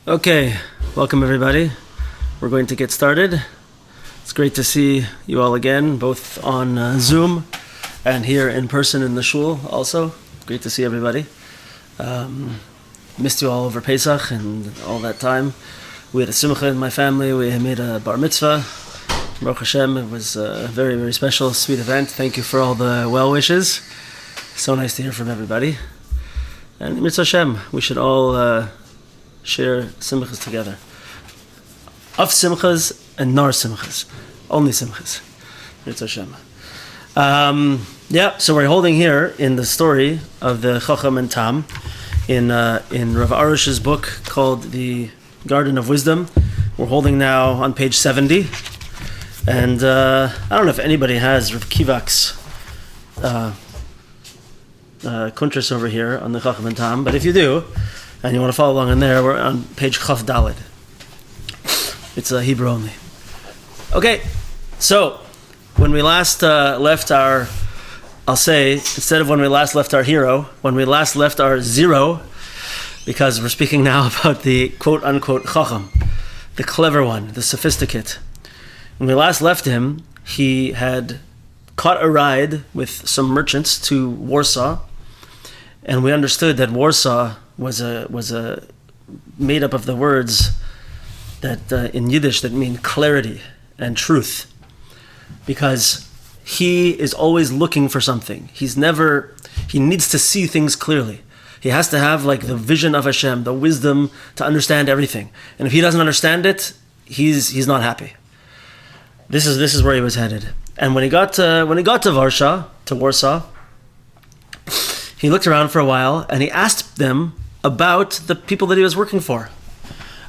Okay, welcome everybody. We're going to get started. It's great to see you all again, both on Zoom and here in person in the shul also. Great to see everybody. Missed you all over Pesach and all that time. We had a simcha in my family. We made a bar mitzvah. Baruch Hashem, it was a very, very special, sweet event. Thank you for all the well wishes. So nice to hear from everybody. And Mitzvah Hashem, we should all share simchas together. Of simchas and nar simchas. Only simchas. Mitzvah Hashem. So we're holding here in the story of the Chochom and Tam in Rav Arush's book called The Garden of Wisdom. We're holding now on page 70. And I don't know if anybody has Rav Kivak's kuntras over here on the Chochom and Tam, but if you do, and you want to follow along in there, we're on page Chaf Daled. It's Hebrew only. Okay, so when we last left our, I'll say, instead of when we last left our hero, when we last left our zero, because we're speaking now about the quote-unquote Chochom, the clever one, the sophisticate. When we last left him, he had caught a ride with some merchants to Warsaw, and we understood that Warsaw was a made up of the words that in Yiddish that mean clarity and truth, because he is always looking for something. He needs to see things clearly. He has to have like the vision of Hashem, the wisdom to understand everything. And if he doesn't understand it, he's not happy. This is where he was headed. And when he got to Warsaw, he looked around for a while and he asked them about the people that he was working for.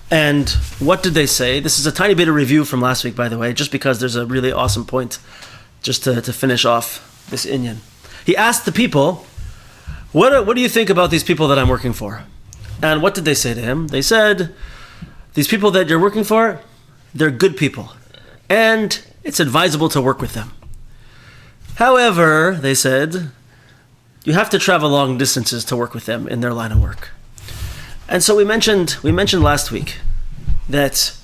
And what did they say? This is a tiny bit of review from last week, by the way, just because there's a really awesome point just to finish off this inyan. He asked the people, what do you think about these people that I'm working for? And what did they say to him? They said, these people that you're working for, they're good people. And it's advisable to work with them. However, they said, you have to travel long distances to work with them in their line of work. And so we mentioned last week that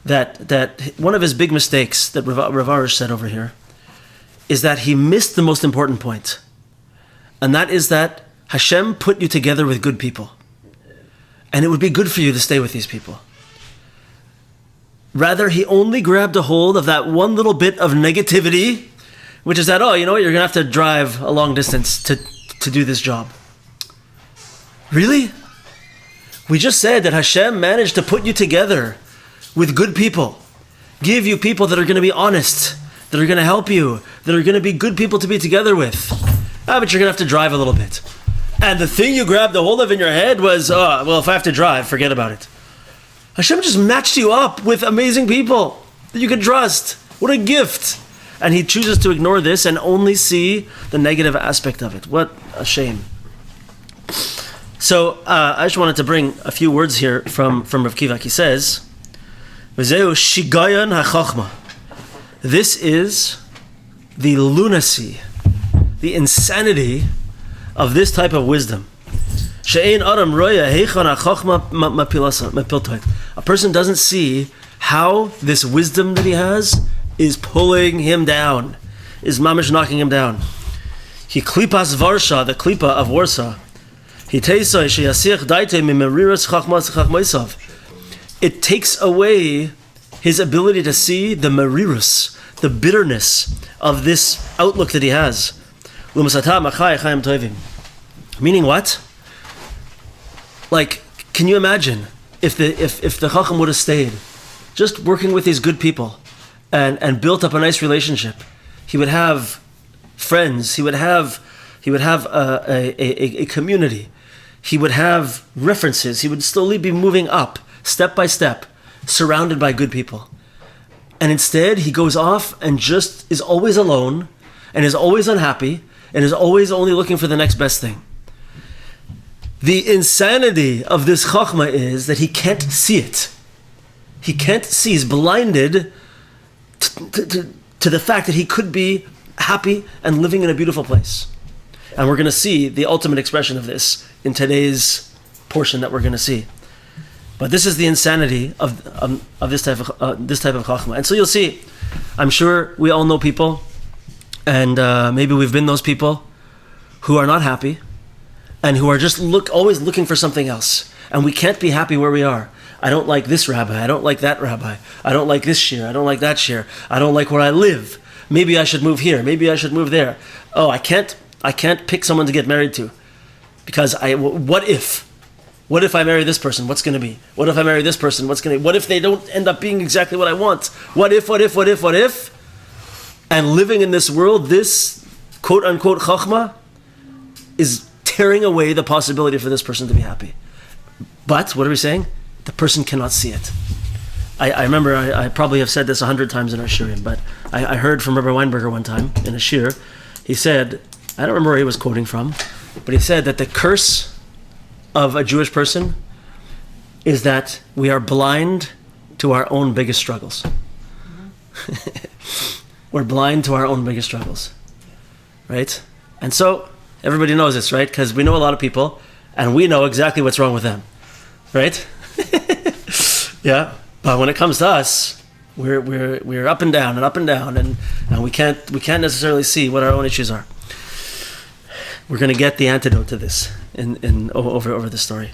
one of his big mistakes that Rav Arush said over here is that he missed the most important point. And that is that Hashem put you together with good people. And it would be good for you to stay with these people. Rather, he only grabbed a hold of that one little bit of negativity, which is that, you know what, you're going to have to drive a long distance to do this job. Really? We just said that Hashem managed to put you together with good people. Give you people that are going to be honest, that are going to help you, that are going to be good people to be together with. But you're going to have to drive a little bit. And the thing you grabbed a hold of in your head was, if I have to drive, forget about it. Hashem just matched you up with amazing people that you could trust. What a gift. And he chooses to ignore this and only see the negative aspect of it. What a shame. So I just wanted to bring a few words here from Rav Kivak. He says, V'zeu shigayon ha'chochma. This is the lunacy, the insanity of this type of wisdom. She'ein adam roya heichon ha'chochma mapiltoit. A person doesn't see how this wisdom that he has is pulling him down, is mamish knocking him down. He klipas Varsha, the klipa of Warsaw. It takes away his ability to see the merirus, the bitterness of this outlook that he has. Meaning what? Like, can you imagine if the Chochom would have stayed just working with these good people and built up a nice relationship? He would have friends. He would have a community. He would have references. He would slowly be moving up, step by step, surrounded by good people. And instead, he goes off and just is always alone, and is always unhappy, and is always only looking for the next best thing. The insanity of this Chochmah is that he can't see it. He can't see. He's blinded to the fact that he could be happy and living in a beautiful place. And we're going to see the ultimate expression of this in today's portion that we're going to see. But this is the insanity of this type of chachma. And so you'll see, I'm sure we all know people, and maybe we've been those people who are not happy, and who are just always looking for something else. And we can't be happy where we are. I don't like this rabbi. I don't like that rabbi. I don't like this shiur. I don't like that shiur. I don't like where I live. Maybe I should move here. Maybe I should move there. Oh, I can't pick someone to get married to, because what if? What if I marry this person? What's going to be? What if I marry this person? What if they don't end up being exactly what I want? What if? And living in this world, this quote unquote chachma is tearing away the possibility for this person to be happy. But what are we saying? The person cannot see it. I remember, I probably have said this 100 times in our shiurim, but I heard from Rabbi Weinberger one time in a shiur. He said, I don't remember where he was quoting from, but he said that the curse of a Jewish person is that we are blind to our own biggest struggles. We're blind to our own biggest struggles, right? And so everybody knows this, right? Because we know a lot of people, and we know exactly what's wrong with them, right? Yeah. But when it comes to us, we're up and down, and we can't necessarily see what our own issues are. We're going to get the antidote to this over the story.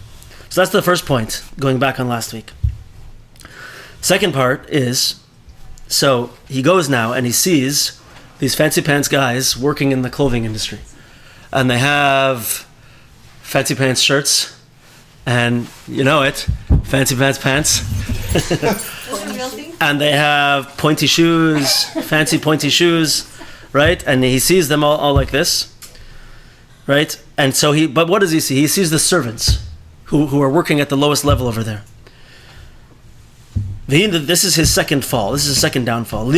So that's the first point, going back on last week. Second part is, so he goes now and he sees these fancy pants guys working in the clothing industry, and they have fancy pants shirts, and you know it, fancy pants. And they have pointy shoes, fancy pointy shoes, right? And he sees them all like this, right? And so but what does he see? He sees the servants who are working at the lowest level over there. This is his second fall. This is his second downfall. He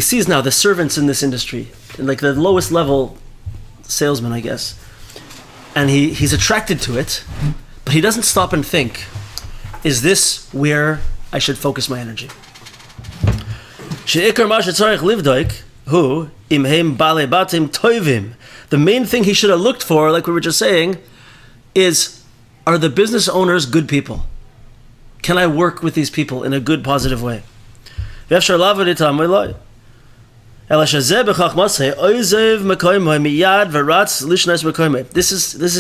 sees now the servants in this industry, like the lowest level salesman, I guess. And he's attracted to it, but he doesn't stop and think, is this where I should focus my energy? The main thing he should have looked for, like we were just saying, is, are the business owners good people? Can I work with these people in a good, positive way? This is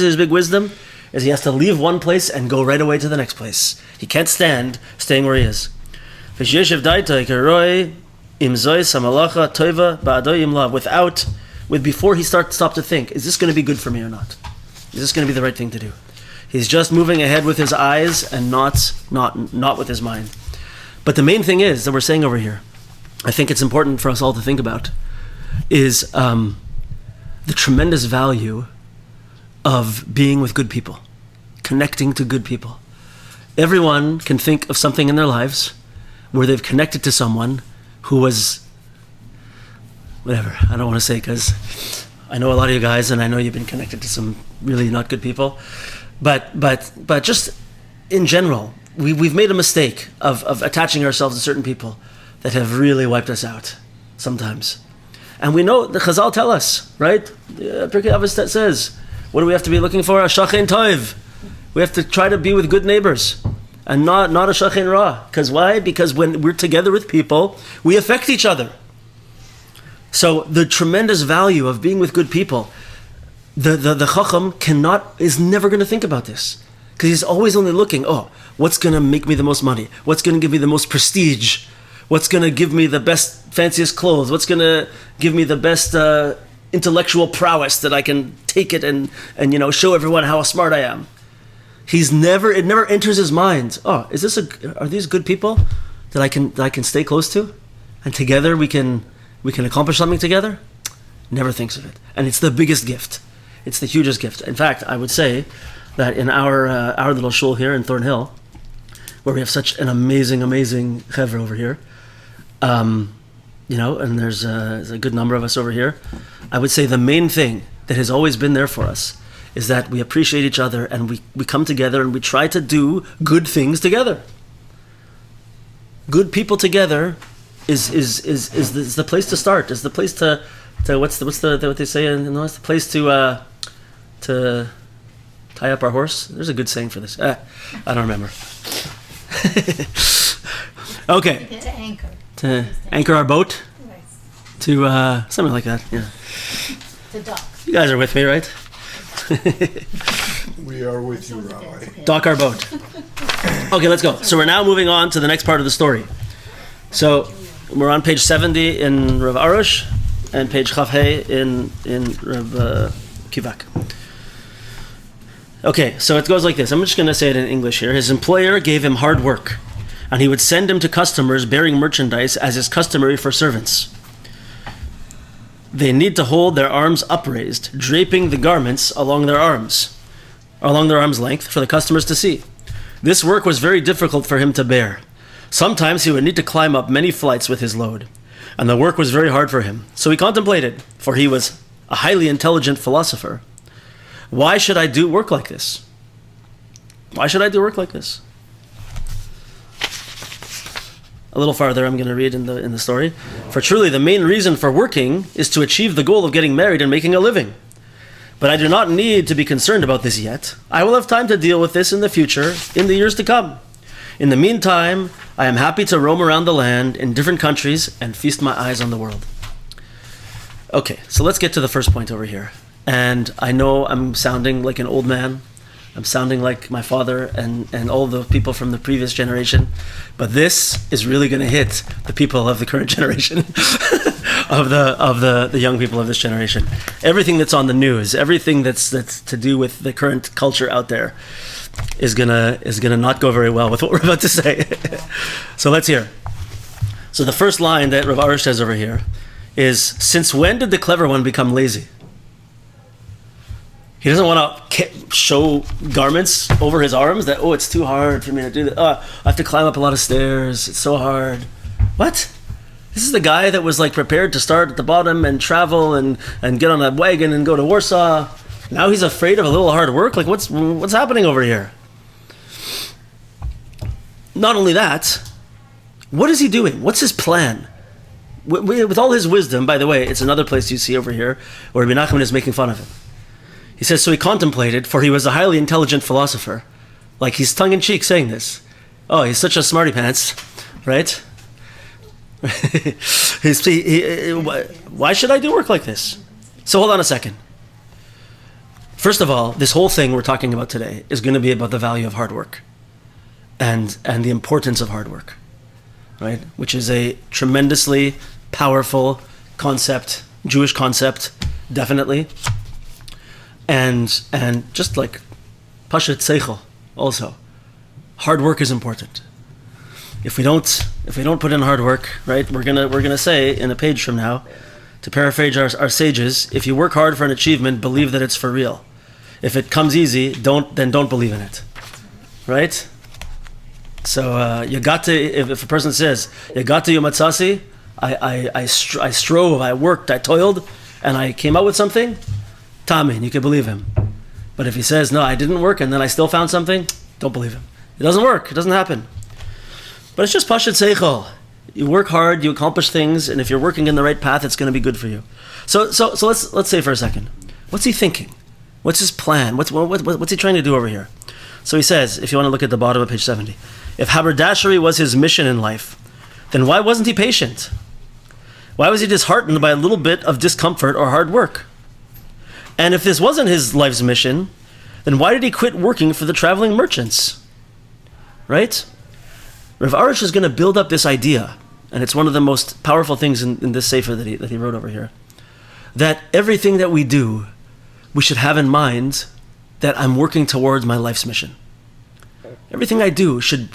his big wisdom, is he has to leave one place and go right away to the next place. He can't stand staying where he is. Before he stop to think, is this going to be good for me or not? Is this going to be the right thing to do? He's just moving ahead with his eyes and not with his mind. But the main thing is that we're saying over here, I think it's important for us all to think about, is the tremendous value of being with good people, connecting to good people. Everyone can think of something in their lives where they've connected to someone who was, whatever, I don't want to say, because I know a lot of you guys, and I know you've been connected to some really not good people, but just in general, we've made a mistake of attaching ourselves to certain people that have really wiped us out sometimes. And we know, the Chazal tell us, right? Pirkei Avos says, what do we have to be looking for? A shachen tov. We have to try to be with good neighbors and not a shachen ra. Because why? Because when we're together with people, we affect each other. So the tremendous value of being with good people, the Chochom is never going to think about this. Because he's always only looking, what's going to make me the most money? What's going to give me the most prestige? What's going to give me the best, fanciest clothes? What's going to give me the best intellectual prowess that I can take it and show everyone how smart I am? It never enters his mind. Are these good people that I can stay close to, and together we can accomplish something together? Never thinks of it, and it's the biggest gift. It's the hugest gift. In fact, I would say that in our little shul here in Thornhill, where we have such an amazing chevra over here, and there's a good number of us over here, I would say the main thing that has always been there for us is that we appreciate each other, and we come together and we try to do good things together. Good people together is the place to start. Is the place to what they say? It's the place to to tie up our horse? There's a good saying for this. I don't remember. Okay. To anchor. To anchor our boat? To something like that, yeah. To dock. You guys are with me, right? We are with you, Rabbi. Dock our boat. Okay, let's go. So we're now moving on to the next part of the story. So we're on page 70 in Rav Arush and page Chav Hey in Rav Kivak. Okay, so it goes like this. I'm just going to say it in English here. His employer gave him hard work, and he would send him to customers bearing merchandise as is customary for servants. They need to hold their arms upraised, draping the garments along their arms length for the customers to see. This work was very difficult for him to bear. Sometimes he would need to climb up many flights with his load, and the work was very hard for him. So he contemplated, for he was a highly intelligent philosopher. Why should I do work like this? Why should I do work like this? A little farther, I'm going to read in the story. For truly, the main reason for working is to achieve the goal of getting married and making a living. But I do not need to be concerned about this yet. I will have time to deal with this in the future, in the years to come. In the meantime, I am happy to roam around the land in different countries and feast my eyes on the world. Okay, so let's get to the first point over here. And I know I'm sounding like an old man. I'm sounding like my father and all the people from the previous generation. But this is really going to hit the people of the current generation, of the young people of this generation. Everything that's on the news, everything that's to do with the current culture out there is gonna not go very well with what we're about to say. So let's hear. So the first line that Rav Arush says over here is, since when did the clever one become lazy? He doesn't want to show garments over his arms that, oh, it's too hard for me to do that. Oh, I have to climb up a lot of stairs. It's so hard. What? This is the guy that was like prepared to start at the bottom and travel and get on a wagon and go to Warsaw. Now he's afraid of a little hard work? Like, what's happening over here? Not only that, what is he doing? What's his plan? With all his wisdom, by the way, it's another place you see over here where Rabbi Nachman is making fun of him. He says, so he contemplated, for he was a highly intelligent philosopher. Like, he's tongue-in-cheek saying this. Oh, he's such a smarty pants, right? Why should I do work like this? So hold on a second. First of all, this whole thing we're talking about today is going to be about the value of hard work and the importance of hard work, right? Which is a tremendously powerful concept, Jewish concept, definitely. And just like Pashat Seichel also, hard work is important. If we don't put in hard work, right, we're gonna say in a page from now, to paraphrase our sages, if you work hard for an achievement, believe that it's for real. If it comes easy, don't believe in it, right? So you got to. If a person says you got to Yomatsasi, I strove, I worked, I toiled, and I came out with something. Tamin, you can believe him. But if he says, no, I didn't work and then I still found something, don't believe him. It doesn't work. It doesn't happen. But it's just Pashat Seichel. You work hard, you accomplish things, and if you're working in the right path, it's going to be good for you. So let's say for a second, what's he thinking? What's his plan? What's he trying to do over here? So he says, if you want to look at the bottom of page 70, if haberdashery was his mission in life, then why wasn't he patient? Why was he disheartened by a little bit of discomfort or hard work? And if this wasn't his life's mission, then why did he quit working for the traveling merchants? Right? Rav Arush is going to build up this idea, and it's one of the most powerful things in this sefer that he wrote over here, that everything that we do, we should have in mind that I'm working towards my life's mission. Everything I do should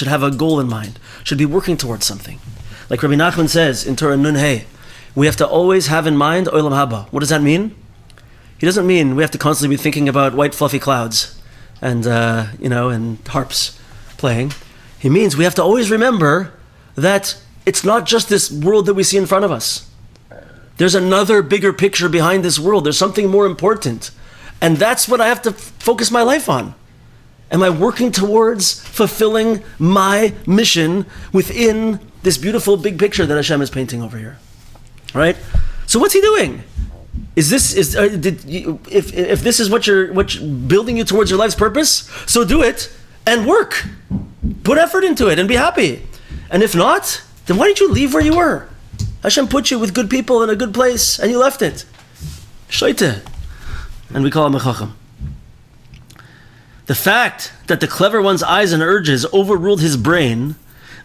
have a goal in mind, should be working towards something. Like Rabbi Nachman says in Torah Nun Hey, we have to always have in mind Olam Haba. What does that mean? He doesn't mean we have to constantly be thinking about white fluffy clouds and and harps playing. He means we have to always remember that it's not just this world that we see in front of us. There's another bigger picture behind this world. There's something more important. And that's what I have to focus my life on. Am I working towards fulfilling my mission within this beautiful big picture that Hashem is painting over here? Right? So what's he doing? If this is what's building you towards your life's purpose, so do it and work. Put effort into it and be happy. And if not, then why didn't you leave where you were? Hashem put you with good people in a good place and you left it. Shoite. And we call him a Chochom. The fact that the clever one's eyes and urges overruled his brain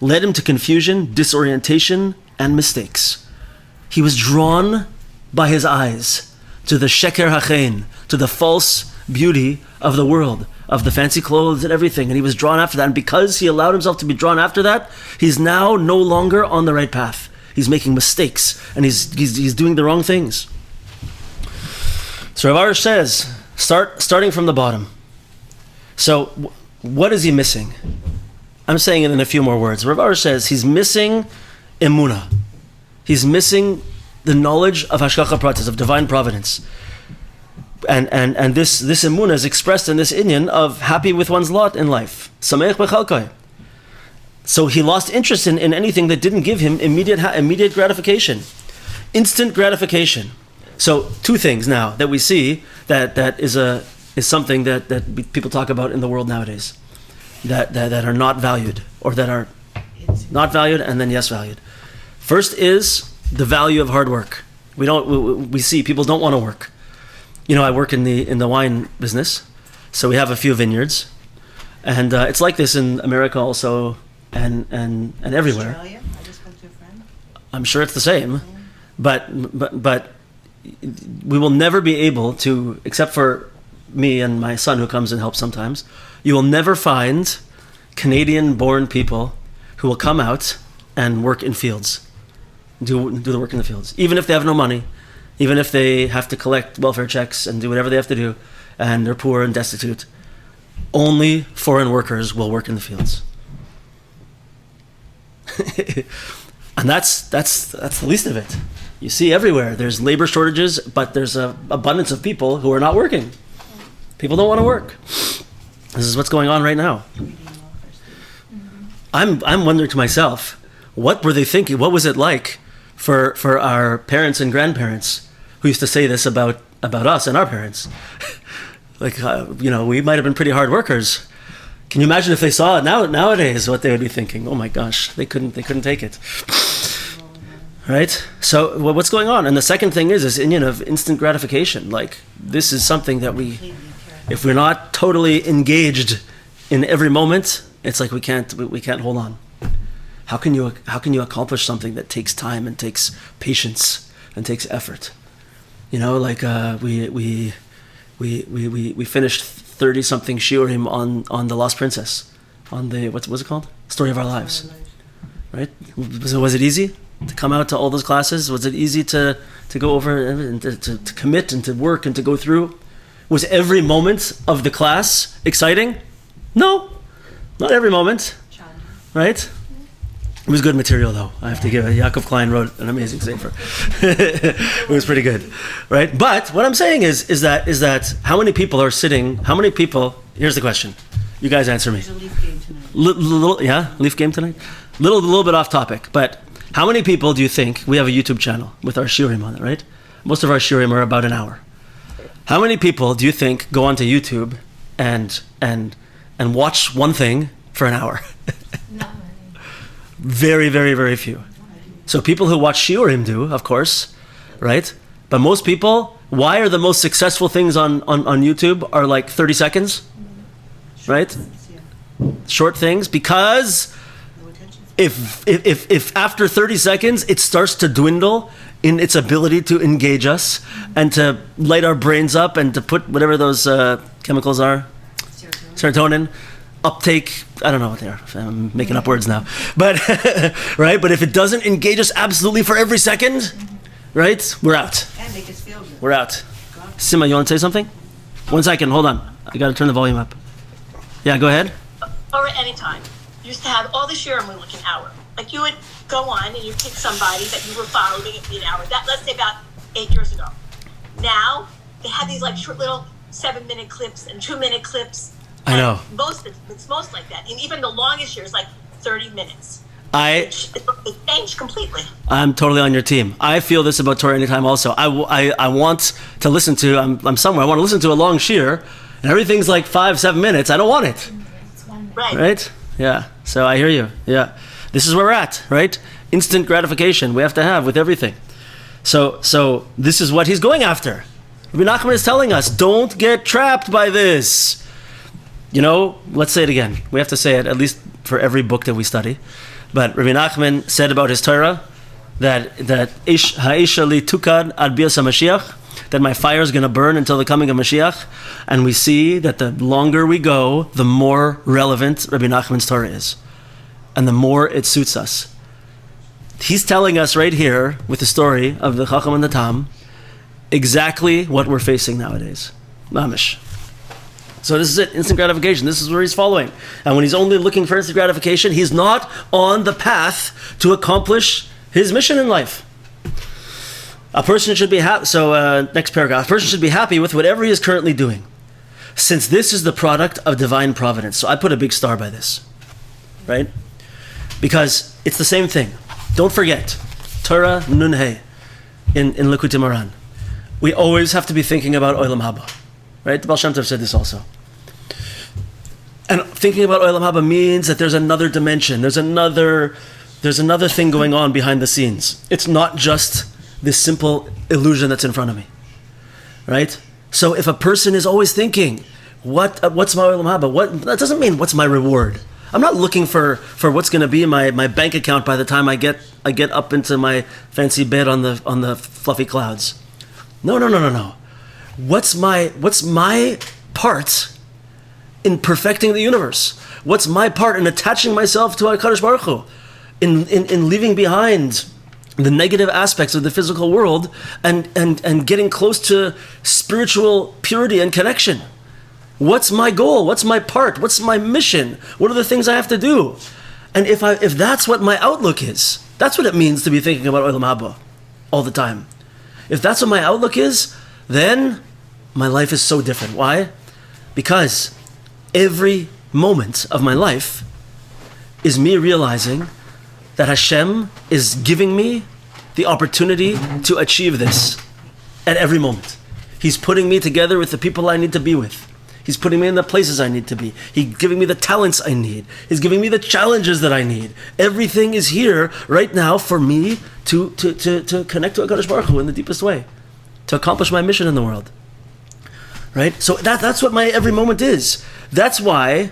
led him to confusion, disorientation, and mistakes. He was drawn by his eyes to the sheker hachein, to the false beauty of the world, of the fancy clothes and everything, and he was drawn after that. And because he allowed himself to be drawn after that, he's now no longer on the right path. He's making mistakes, and he's doing the wrong things. So Rav Arush says, starting from the bottom. So what is he missing? I'm saying it in a few more words. Rav Arush says he's missing emunah. He's missing the knowledge of hashgacha pratis, of divine providence. And this emunah is expressed in this inyan of happy with one's lot in life. Sameach b'chalkai. So he lost interest in anything that didn't give him immediate gratification. Instant gratification. So two things now that we see that is something that people talk about in the world nowadays. That are not valued, or that are not valued and then yes valued. First is the value of hard work. We see people don't want to work. I work in the wine business, so we have a few vineyards, and it's like this in America also, and everywhere. Australia? I just spoke to a friend. I'm sure it's the same, but we will never be able to, except for me and my son who comes and helps sometimes. You will never find Canadian-born people who will come out and work in fields, do the work in the fields, even if they have no money, even if they have to collect welfare checks and do whatever they have to do, and they're poor and destitute. Only foreign workers will work in the fields, and that's the least of it. You see everywhere there's labor shortages, but there's an abundance of people who are not working. People don't want to work. This is what's going on right now. I'm wondering to myself, what were they thinking? What was it like for our parents and grandparents who used to say this about us and our parents? We might have been pretty hard workers. Can you imagine if they saw it nowadays, what they would be thinking? Oh my gosh, they couldn't take it. Right? So what's going on? And the second thing is this inyan of instant gratification. Like, this is something that if we're not totally engaged in every moment, it's like we can't hold on. How can you accomplish something that takes time and takes patience and takes effort? We finished 30-something shiurim on the Lost Princess, on the what's it called? Story of Our Lives, right? Was it easy to come out to all those classes? Was it easy to go over and to commit and to work and to go through? Was every moment of the class exciting? No, not every moment, right? It was good material, though. I have to give it. Yaakov Klein wrote an amazing sefer. It was pretty good, right? But what I'm saying is that how many people are sitting? How many people? Here's the question. You guys answer me. There's a Leaf game tonight. Leaf game tonight. Little bit off topic, but how many people do you think we have a YouTube channel with our shiurim on it? Right? Most of our shiurim are about an hour. How many people do you think go onto YouTube and watch one thing for an hour? Not many. Very, very, very few. So people who watch shiurim do, of course, right? But most people, why are the most successful things on YouTube are like 30 seconds, right? Short things, because if after 30 seconds it starts to dwindle in its ability to engage us and to light our brains up and to put whatever those chemicals are, serotonin, uptake, I don't know what they are. I'm making up words now. But, right? But if it doesn't engage us absolutely for every second, right? We're out. And make us feel good. We're out. Sima, you want to say something? 1 second, hold on. I got to turn the volume up. Yeah, go ahead. Or at any time. You used to have all the shiurim were like an hour. Like you would go on and you pick somebody that you were following an hour. That, let's say about 8 years ago. Now, they have these like short little 7-minute clips and 2-minute clips. I know. It's most like that. And even the longest year is like 30 minutes. It changed completely. I'm totally on your team. I feel this about Torah anytime also. I want to listen to, I'm somewhere, I want to listen to a long shiur, and everything's like 5-7 minutes. I don't want it. Right? Yeah. So I hear you. Yeah. This is where we're at, right? Instant gratification we have to have with everything. So this is what he's going after. Rabbi Nachman is telling us, don't get trapped by this. Let's say it again. We have to say it at least for every book that we study. But Rabbi Nachman said about his Torah that ha'isha li tukad ad bias HaMashiach, that my fire is going to burn until the coming of Mashiach. And we see that the longer we go, the more relevant Rabbi Nachman's Torah is. And the more it suits us. He's telling us right here, with the story of the Chochom and the Tam, exactly what we're facing nowadays. Mamish. So this is it, instant gratification. This is where he's following. And when he's only looking for instant gratification, he's not on the path to accomplish his mission in life. A person should be happy. So next paragraph. A person should be happy with whatever he is currently doing, since this is the product of divine providence. So I put a big star by this, right? Because it's the same thing. Don't forget, Torah Nun Hey in Likutei Moharan. We always have to be thinking about Olam Haba, right? The Baal Shem Tov said this also. And thinking about Olam Haba means that there's another dimension. There's another thing going on behind the scenes. It's not just this simple illusion that's in front of me, right? So if a person is always thinking, what's my Olam Haba? That doesn't mean what's my reward. I'm not looking for what's going to be in my bank account by the time I get up into my fancy bed on the fluffy clouds. No. What's my part in perfecting the universe? What's my part in attaching myself to HaKadosh Baruch Hu? In leaving behind the negative aspects of the physical world and getting close to spiritual purity and connection? What's my goal? What's my part? What's my mission? What are the things I have to do? And if that's what my outlook is, that's what it means to be thinking about Olam Haba all the time. If that's what my outlook is, then my life is so different. Why? Because every moment of my life is me realizing that Hashem is giving me the opportunity to achieve this at every moment. He's putting me together with the people I need to be with. He's putting me in the places I need to be. He's giving me the talents I need. He's giving me the challenges that I need. Everything is here right now for me to connect to HaKadosh Baruch Hu in the deepest way, to accomplish my mission in the world. Right? So that's what my every moment is. That's why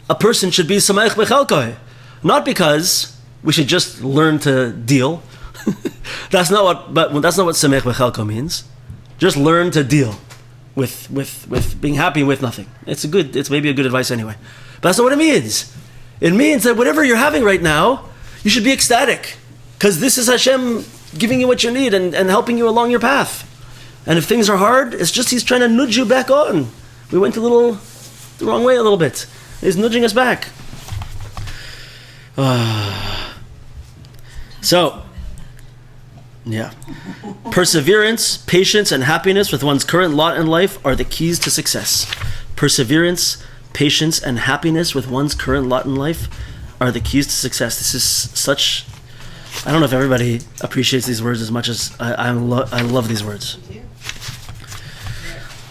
a person should be sameach b'chelkoi. Not because we should just learn to deal. That's not what sameach b'chelkoi means. Just learn to deal with being happy with nothing. It's maybe a good advice anyway. But that's not what it means. It means that whatever you're having right now, you should be ecstatic. Because this is Hashem giving you what you need and helping you along your path. And if things are hard, it's just He's trying to nudge you back on. We went the wrong way a little bit. He's nudging us back. Yeah. Perseverance, patience, and happiness with one's current lot in life are the keys to success. Perseverance, patience, and happiness with one's current lot in life are the keys to success. This is such... I don't know if everybody appreciates these words as much as I love these words.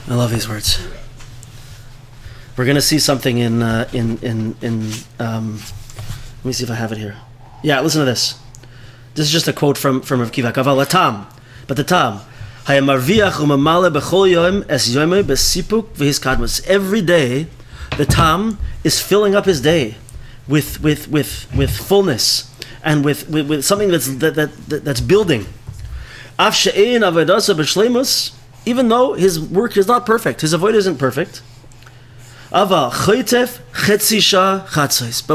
I love these words. We're going to see something in let me see if I have it here. Yeah, listen to this. This is just a quote from Rav Kiva. Kaval Tam, but the Tam. Every day, the Tam is filling up his day with fullness and with something that's building. Even though his work is not perfect, his avoid isn't perfect. But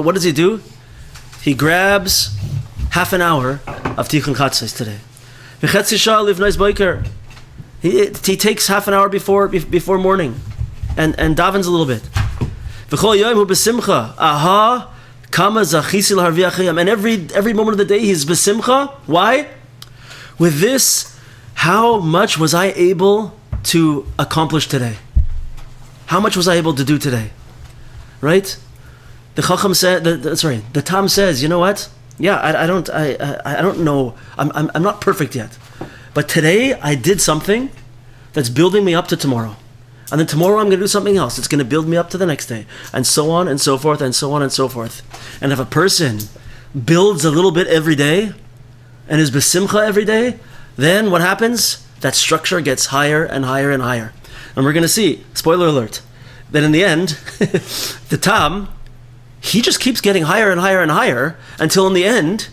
what does he do? He grabs half an hour of Tikkun Chatzos today. He takes half an hour before morning and davens a little bit. And every moment of the day he's besimcha. Why? With this, how much was I able to accomplish today? How much was I able to do today? Right? The Chochom said, the Tam says, you know what? Yeah, I don't know. I'm not perfect yet. But today I did something that's building me up to tomorrow. And then tomorrow I'm going to do something else. It's going to build me up to the next day. And so on and so forth and so on and so forth. And if a person builds a little bit every day and is besimcha every day, then what happens? That structure gets higher and higher and higher. And we're going to see, spoiler alert, that in the end, the Tam, he just keeps getting higher and higher and higher until in the end,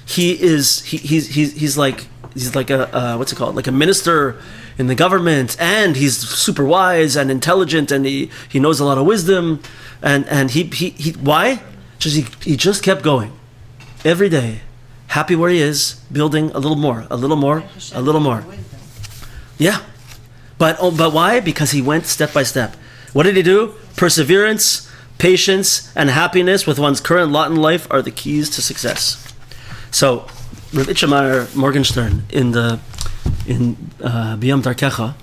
he's like a what's it called? Like a minister in the government, and he's super wise and intelligent, and he knows a lot of wisdom, and he why? Just he just kept going every day, happy where he is, building a little more, a little more, a little more. Yeah, but why? Because he went step by step. What did he do? Perseverance, patience, and happiness with one's current lot in life are the keys to success. So, Rav Itchamar Morgenstern in Biyam Darkecha,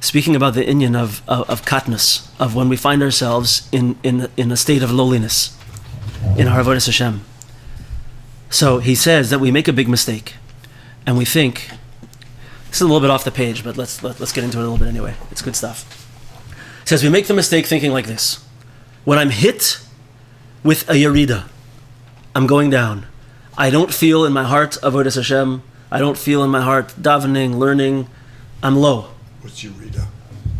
speaking about the inyan of katnus, of when we find ourselves in a state of lowliness in our avodas Hashem. So he says that we make a big mistake, and we think. This is a little bit off the page, but let's get into it a little bit anyway. It's good stuff. He says we make the mistake thinking like this: when I'm hit with a yerida, I'm going down. I don't feel in my heart avodas Hashem. I don't feel in my heart davening, learning. I'm low. What's yerida?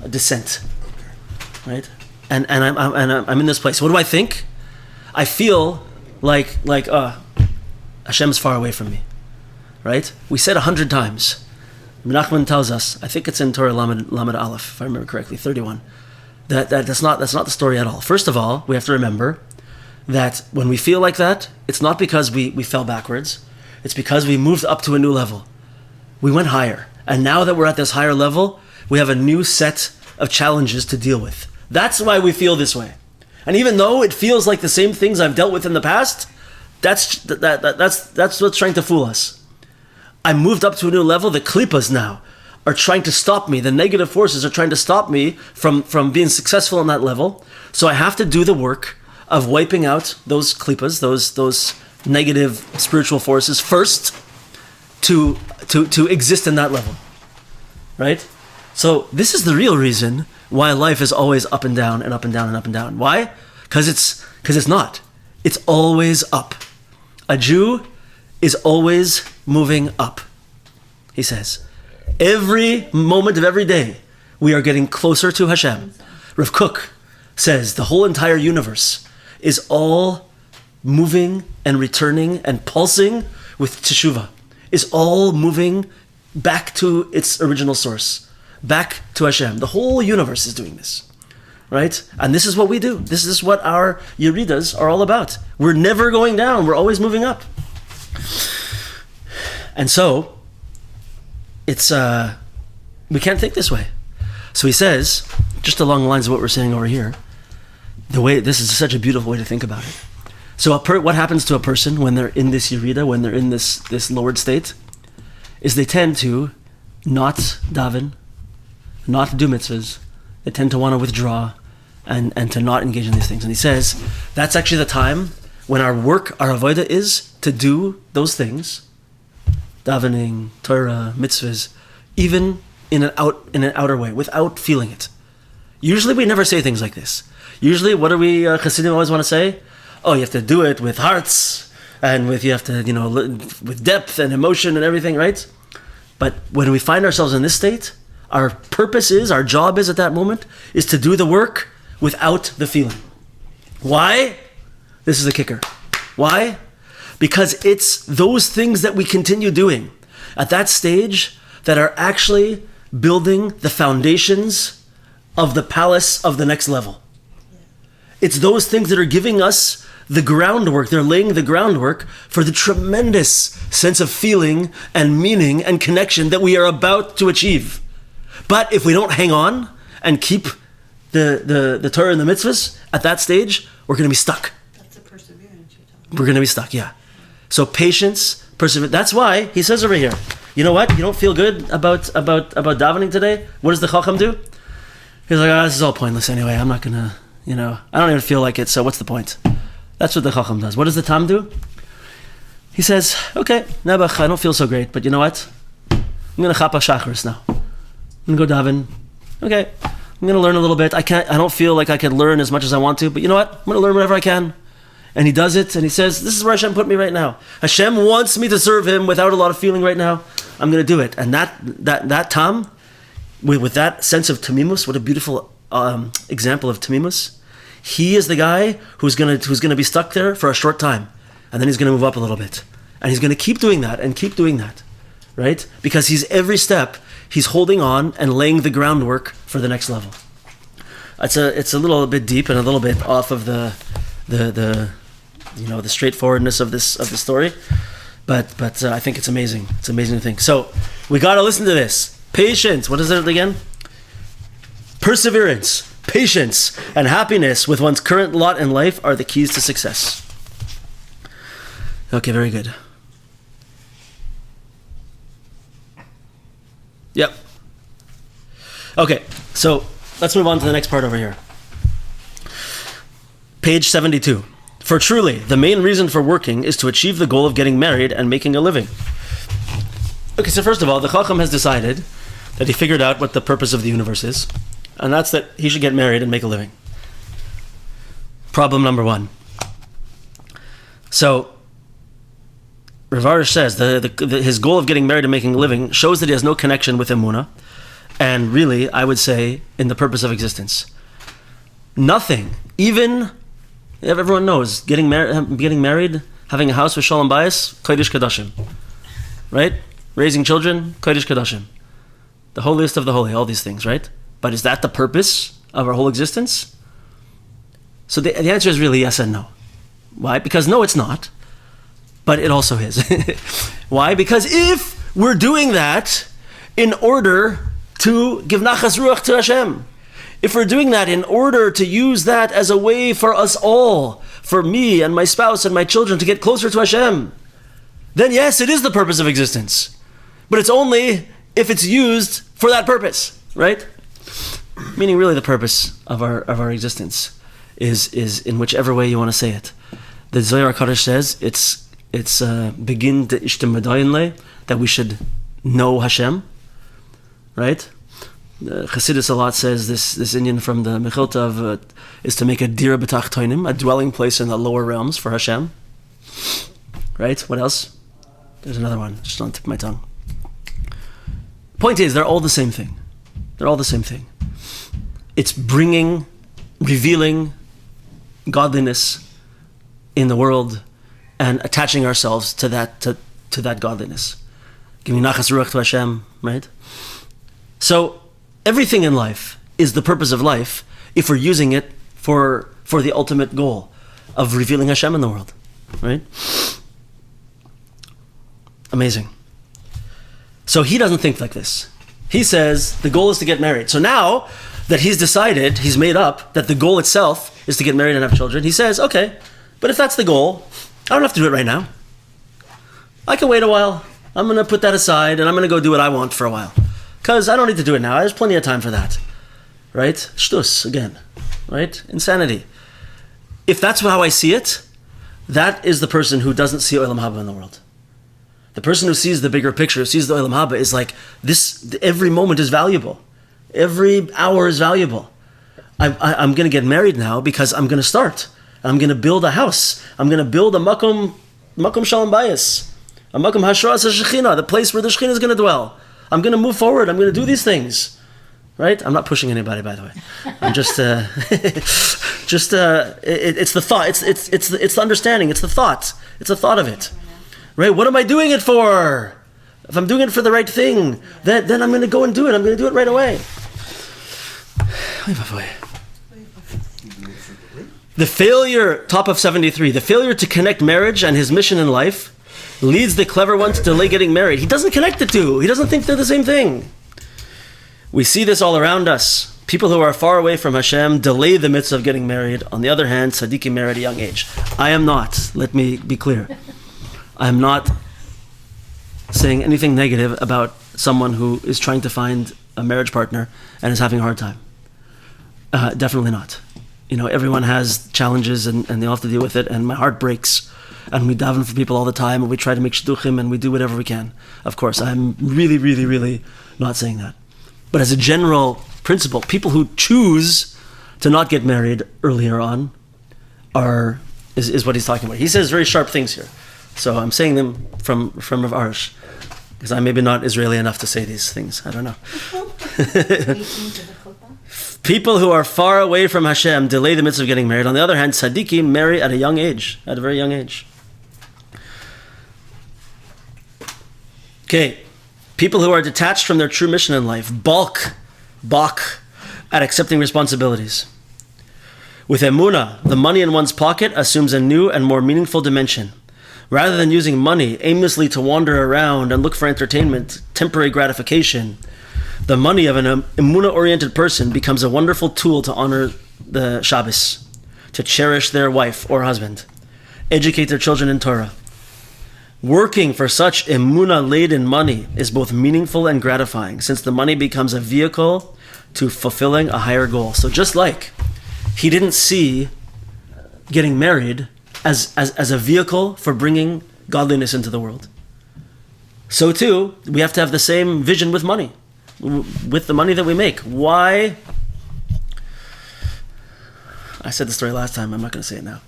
A descent. Okay. Right? And I'm in this place. What do I think? I feel like Hashem's far away from me. Right? We said 100 times. Menachem tells us, I think it's in Torah Lamed Aleph, if I remember correctly, 31. That's not the story at all. First of all, we have to remember that when we feel like that, it's not because we fell backwards. It's because we moved up to a new level. We went higher. And now that we're at this higher level, we have a new set of challenges to deal with. That's why we feel this way. And even though it feels like the same things I've dealt with in the past, that's what's trying to fool us. I moved up to a new level. The klippas now are trying to stop me. The negative forces are trying to stop me from being successful on that level. So I have to do the work of wiping out those klippas, those negative spiritual forces first to exist in that level. Right? So this is the real reason why life is always up and down and up and down and up and down. Why? Because it's not. It's always up. A Jew is always moving up, he says. Every moment of every day, we are getting closer to Hashem. Rav Kook says the whole entire universe is all moving and returning and pulsing with teshuvah, is all moving back to its original source, back to Hashem. The whole universe is doing this, right? And this is what we do. This is what our yeridas are all about. We're never going down. We're always moving up. And so, it's we can't think this way. So he says, just along the lines of what we're saying over here, this is such a beautiful way to think about it. So what happens to a person when they're in this yerida, when they're in this lowered state, is they tend to not daven, not do mitzvahs. They tend to want to withdraw and to not engage in these things. And he says, that's actually the time when our work, our avodah is to do those things, davening, Torah, mitzvahs, even in an outer way, without feeling it. Usually we never say things like this. Usually, what do we Hasidim always want to say? Oh, you have to do it with hearts, and you have to, with depth and emotion and everything, right? But when we find ourselves in this state, our purpose is, our job is at that moment, is to do the work without the feeling. Why? This is the kicker. Why? Because it's those things that we continue doing at that stage that are actually building the foundations of the palace of the next level. It's those things that are giving us the groundwork. They're laying the groundwork for the tremendous sense of feeling and meaning and connection that we are about to achieve. But if we don't hang on and keep the Torah and the mitzvahs at that stage, we're going to be stuck. That's the perseverance you're talking about. We're going to be stuck, yeah. So patience, perseverance. That's why he says over here, you know what? You don't feel good about davening today? What does the Chochom do? He's like, this is all pointless anyway. I'm not going to, I don't even feel like it, so what's the point? That's what the Chochom does. What does the Tam do? he says, okay, Nebuch, I don't feel so great, but you know what? I'm going to chapa shacharis now. I'm going to go daven. Okay, I'm going to learn a little bit. I don't feel like I can learn as much as I want to, but you know what? I'm going to learn whatever I can. And he does it, and he says, this is where Hashem put me right now. Hashem wants me to serve him without a lot of feeling right now. I'm going to do it. And that tam, with that sense of tamimus, what a beautiful example of tamimus. He is the guy who's going to be stuck there for a short time, and then he's going to move up a little bit. And he's going to keep doing that and keep doing that, right? Because he's every step, he's holding on and laying the groundwork for the next level. It's a little bit deep and a little bit off of the straightforwardness of this story, but I think it's amazing. It's amazing to think. So we got to listen to this. Patience. What is it again? Perseverance, patience, and happiness with one's current lot in life are the keys to success. Okay, very good. Yep. Okay, so let's move on to the next part over here. Page 72. For truly, the main reason for working is to achieve the goal of getting married and making a living. Okay, so first of all, the Chochom has decided that he figured out what the purpose of the universe is, and that's that he should get married and make a living. Problem number one. So, Rav Arush says his goal of getting married and making a living shows that he has no connection with Emunah, and really, I would say, in the purpose of existence. Nothing, even... Everyone knows getting married, having a house with shalom bayis, kodesh kadashim, right? Raising children, kodesh kadashim, the holiest of the holy, all these things, right? But is that the purpose of our whole existence? So the answer is really yes and no. Why? Because no, it's not, but it also is. Why? Because if we're doing that in order to give nachas ruach to Hashem, if we're doing that in order to use that as a way for us all, for me and my spouse and my children to get closer to Hashem, then yes, it is the purpose of existence. But it's only if it's used for that purpose, right? Meaning really the purpose of our existence is in whichever way you want to say it. The Zohar HaKadosh says it's begin to ishtem medayin, that we should know Hashem, right? Chassidus a lot says this Indian from the Mechilta is to make a dira b'tachtonim, a dwelling place in the lower realms for Hashem. Right? What else? There's another one, just on the tip of my tongue. Point is, they're all the same thing. They're all the same thing. It's revealing godliness in the world and attaching ourselves to that godliness. Giving nachas ruach to Hashem, right? So, everything in life is the purpose of life if we're using it for the ultimate goal of revealing Hashem in the world, right? Amazing. So he doesn't think like this. He says the goal is to get married. So now that he's decided, he's made up that the goal itself is to get married and have children, he says, okay, but if that's the goal, I don't have to do it right now. I can wait a while. I'm going to put that aside and I'm going to go do what I want for a while. Because I don't need to do it now. There's plenty of time for that. Right? Shtus, again. Right? Insanity. If that's how I see it, that is the person who doesn't see Olam Haba in the world. The person who sees the bigger picture, who sees the Olam Haba, is like, this. Every moment is valuable. Every hour is valuable. I'm going to get married now because I'm going to start. I'm going to build a house. I'm going to build a makom shalom bayis. A makom hashras ha-shechina, the place where the Shechina is going to dwell. I'm going to move forward. I'm going to do these things. Right? I'm not pushing anybody, by the way. I'm just, it's the thought. It's the understanding. It's the thought. It's the thought of it. Right? What am I doing it for? If I'm doing it for the right thing, then I'm going to go and do it. I'm going to do it right away. The failure, top of 73, the failure to connect marriage and his mission in life leads the clever one to delay getting married. He doesn't connect the two. He doesn't think they're the same thing. We see this all around us. People who are far away from Hashem delay the mitzvah of getting married. On the other hand, tzaddikim marry at a young age. I am not, let me be clear. I am not saying anything negative about someone who is trying to find a marriage partner and is having a hard time. Definitely not. Everyone has challenges and they all have to deal with it, and my heart breaks and we daven for people all the time, and we try to make shidduchim, and we do whatever we can. Of course, I'm really, really, really not saying that. But as a general principle, people who choose to not get married earlier on is what he's talking about. He says very sharp things here. So I'm saying them from Rav Arush, because I'm maybe not Israeli enough to say these things. I don't know. People who are far away from Hashem delay the mitzvah of getting married. On the other hand, tzaddikim marry at a young age, at a very young age. Okay, people who are detached from their true mission in life, balk at accepting responsibilities. With emunah, the money in one's pocket assumes a new and more meaningful dimension. Rather than using money aimlessly to wander around and look for entertainment, temporary gratification, the money of an emunah-oriented person becomes a wonderful tool to honor the Shabbos, to cherish their wife or husband, educate their children in Torah. Working for such emunah-laden money is both meaningful and gratifying, since the money becomes a vehicle to fulfilling a higher goal. So just like he didn't see getting married as a vehicle for bringing godliness into the world, so too, we have to have the same vision with money. With the money that we make. Why? I said the story last time, I'm not going to say it now.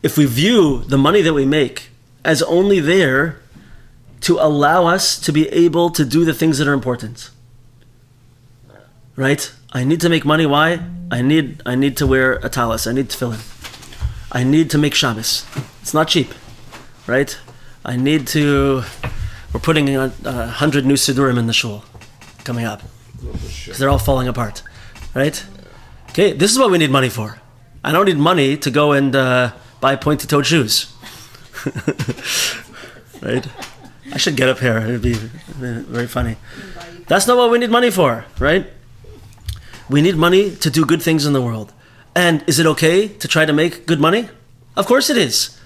If we view the money that we make as only there to allow us to be able to do the things that are important, right? I need to make money. Why? I need to wear a talis. I need to fill in. I need to make Shabbos. It's not cheap, right? We're putting 100 new sidurim in the shul coming up, because they're all falling apart, right? Okay, this is what we need money for. I don't need money to go and buy pointed-toed shoes, right? I should get up here. It'd be very funny. That's not what we need money for, right? We need money to do good things in the world. And is it okay to try to make good money? Of course it is.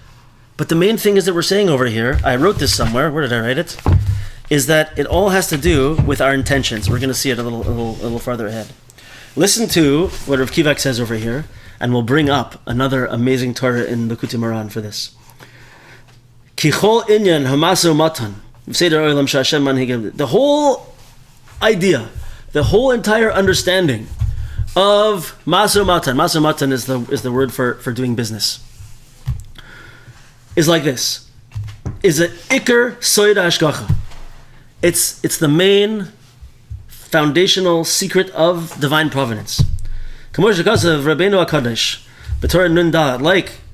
But the main thing is that we're saying over here, I wrote this somewhere, where did I write it? Is that it all has to do with our intentions. We're going to see it a little farther ahead. Listen to what Rav Kivak says over here, and we'll bring up another amazing Torah in Likutei Moharan for this. Kichol inyan hamasu matan. The whole idea, the whole entire understanding of masu matan. Masu matan is the word for doing business. Is like this. Is a ikar soida hashgacha. It's the main foundational secret of divine providence. Like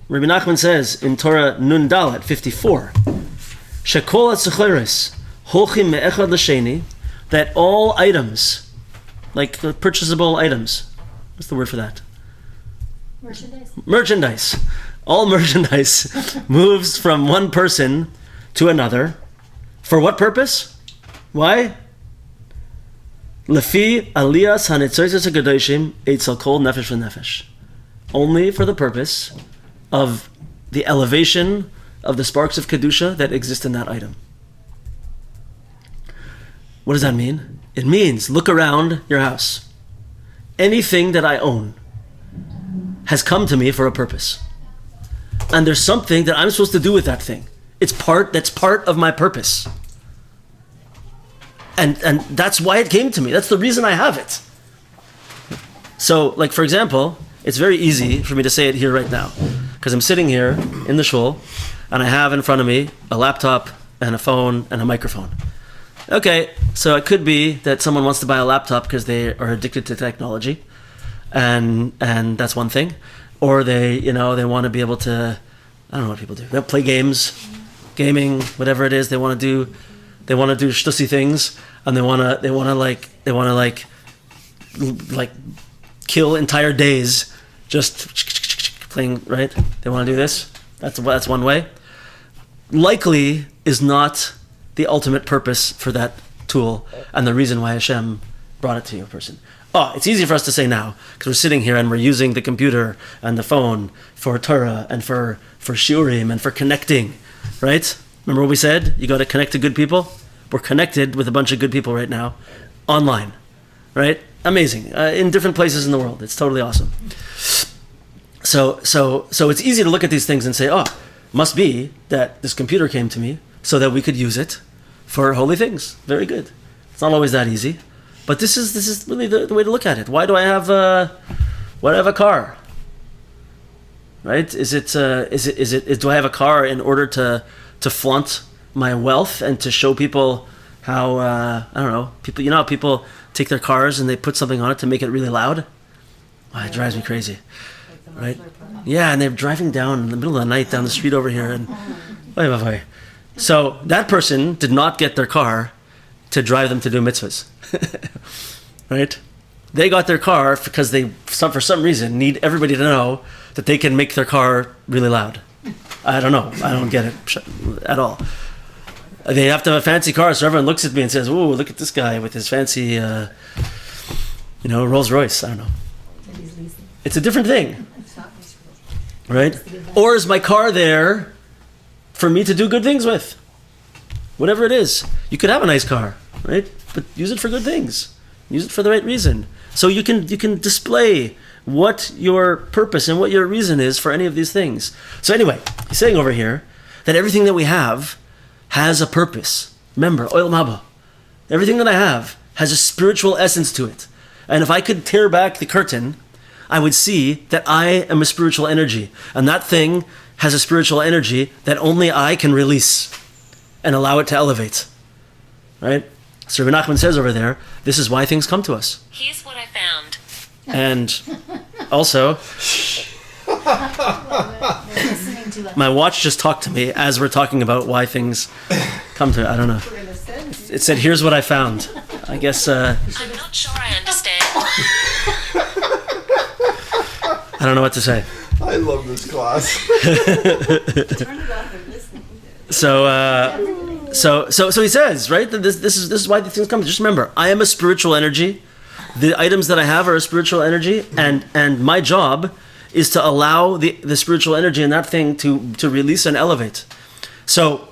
Rabbi Nachman says in Torah Nun Dalet 54, that all items, like purchasable items, what's the word for that? Merchandise. All merchandise moves from one person to another. For what purpose? Why? Lefi aliyas hanetzoyzes hakadoshim eitzel kol nefesh v'nefesh. Only for the purpose of the elevation of the sparks of kedusha that exist in that item. What does that mean? It means look around your house. Anything that I own has come to me for a purpose, and there's something that I'm supposed to do with that thing. That's part of my purpose. And that's why it came to me. That's the reason I have it. So, like, for example, it's very easy for me to say it here right now, because I'm sitting here in the shul, and I have in front of me a laptop and a phone and a microphone. Okay, so it could be that someone wants to buy a laptop because they are addicted to technology, and that's one thing. Or they want to be able to, I don't know what people do. They play gaming, whatever it is. They want to do shtussy things, and they want to kill entire days just playing, right? They want to do this. That's one way. Likely is not the ultimate purpose for that tool and the reason why Hashem brought it to you, person. It's easy for us to say now, because we're sitting here and we're using the computer and the phone for Torah and for shiurim and for connecting, right? Remember what we said? You got to connect to good people? We're connected with a bunch of good people right now, online, right? Amazing. In different places in the world. It's totally awesome. So it's easy to look at these things and say, must be that this computer came to me so that we could use it for holy things. Very good. It's not always that easy, but this is really the way to look at it. Why do I have a car? Right? Do I have a car in order to flaunt my wealth and to show people how I don't know, people, how people take their cars and they put something on it to make it really loud? Wow, it drives me crazy. Right? Yeah, and they're driving down in the middle of the night down the street over here, and so that person did not get their car to drive them to do mitzvahs. Right? They got their car because they, for some reason, need everybody to know that they can make their car really loud. I don't know. I don't get it at all. They have to have a fancy car, so everyone looks at me and says, "Ooh, look at this guy with his fancy, Rolls Royce." I don't know. It's a different thing, right? Or is my car there for me to do good things with? Whatever it is, you could have a nice car, right? But use it for good things. Use it for the right reason. So you can display what your purpose and what your reason is for any of these things. So anyway, he's saying over here that everything that we have has a purpose. Remember, olam haba. Everything that I have has a spiritual essence to it. And if I could tear back the curtain, I would see that I am a spiritual energy. And that thing has a spiritual energy that only I can release and allow it to elevate. Right? So Rabbi Nachman says over there, this is why things come to us. Here's what I found. And also, my watch just talked to me as we're talking about why things come to it. I don't know. It said, here's what I found. I guess... I'm not sure I understand. I don't know what to say. I love this class. Turn it off and listen. So he says, right, that this is why the things come. Just remember, I am a spiritual energy. The items that I have are a spiritual energy, and my job is to allow the spiritual energy in that thing to release and elevate. So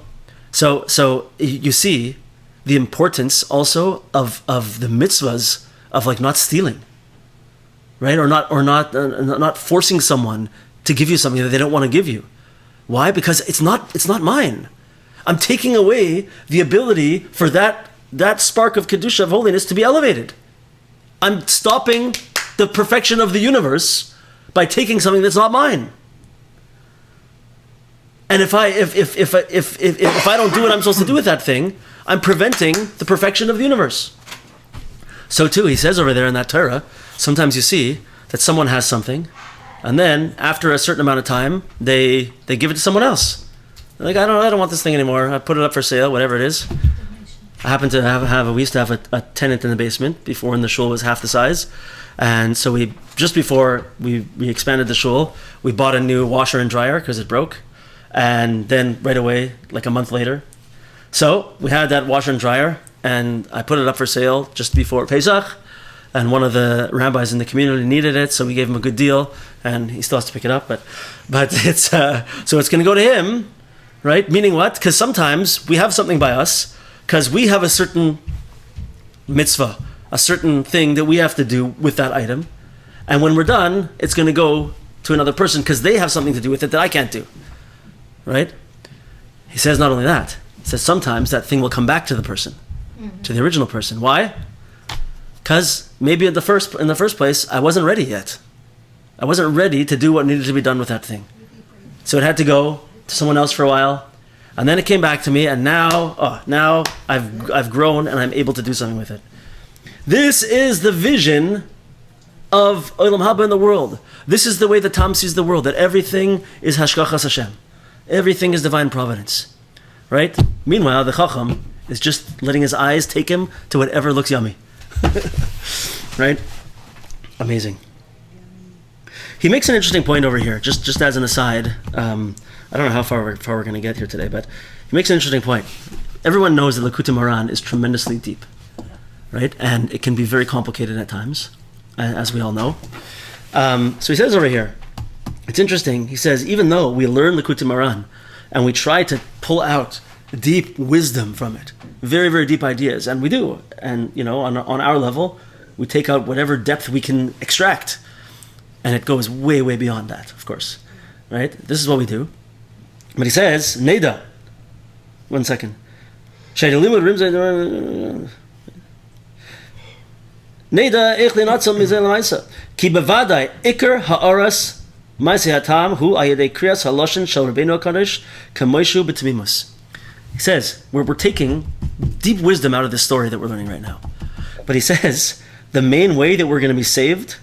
you see the importance also of the mitzvahs of like not stealing, right, or not forcing someone to give you something that they don't want to give you. Why? Because it's not mine. I'm taking away the ability for that spark of kedusha, of holiness, to be elevated. I'm stopping the perfection of the universe by taking something that's not mine. And if I don't do what I'm supposed to do with that thing, I'm preventing the perfection of the universe. So too, he says over there in that Torah, sometimes you see that someone has something, and then after a certain amount of time, they give it to someone else. They're like, I don't want this thing anymore. I put it up for sale, whatever it is. I happen to we used to have a tenant in the basement before, when the shul was half the size. And so just before we expanded the shul, we bought a new washer and dryer because it broke. And then right away, like a month later. So we had that washer and dryer, and I put it up for sale just before Pesach. And one of the rabbis in the community needed it, so we gave him a good deal, and he still has to pick it up. But it's so it's going to go to him, right? Meaning what? Because sometimes we have something by us, because we have a certain mitzvah, a certain thing that we have to do with that item. And when we're done, it's going to go to another person because they have something to do with it that I can't do. Right? He says not only that, he says sometimes that thing will come back to the person, to the original person. Why? Because maybe in the first place, I wasn't ready yet. I wasn't ready to do what needed to be done with that thing. So it had to go to someone else for a while. And then it came back to me, and now I've grown and I'm able to do something with it. This is the vision of Olam Haba in the world. This is the way the Tam sees the world, that everything is Hashgachas Hashem. Everything is divine providence. Right? Meanwhile, the Chochom is just letting his eyes take him to whatever looks yummy. Right? Amazing. He makes an interesting point over here, just as an aside. I don't know how far we're going to get here today, but he makes an interesting point. Everyone knows that Likutei Moharan is tremendously deep, right? And it can be very complicated at times, as we all know. So he says over here, it's interesting. He says, even though we learn Likutei Moharan and we try to pull out deep wisdom from it, very, very deep ideas, and we do. And, on our level, we take out whatever depth we can extract. And it goes way, way beyond that, of course, right? This is what we do. But he says, Neda. 1 second. Neda ich linatzal mizeh l'maisa. Ki bevadai ikar ha'aras ma'aseh hatam hu ayedei kriyas haloshen shel Rabbeinu HaKadosh kamoishu b'tmimus. He says, we're taking deep wisdom out of this story that we're learning right now. But he says, the main way that we're going to be saved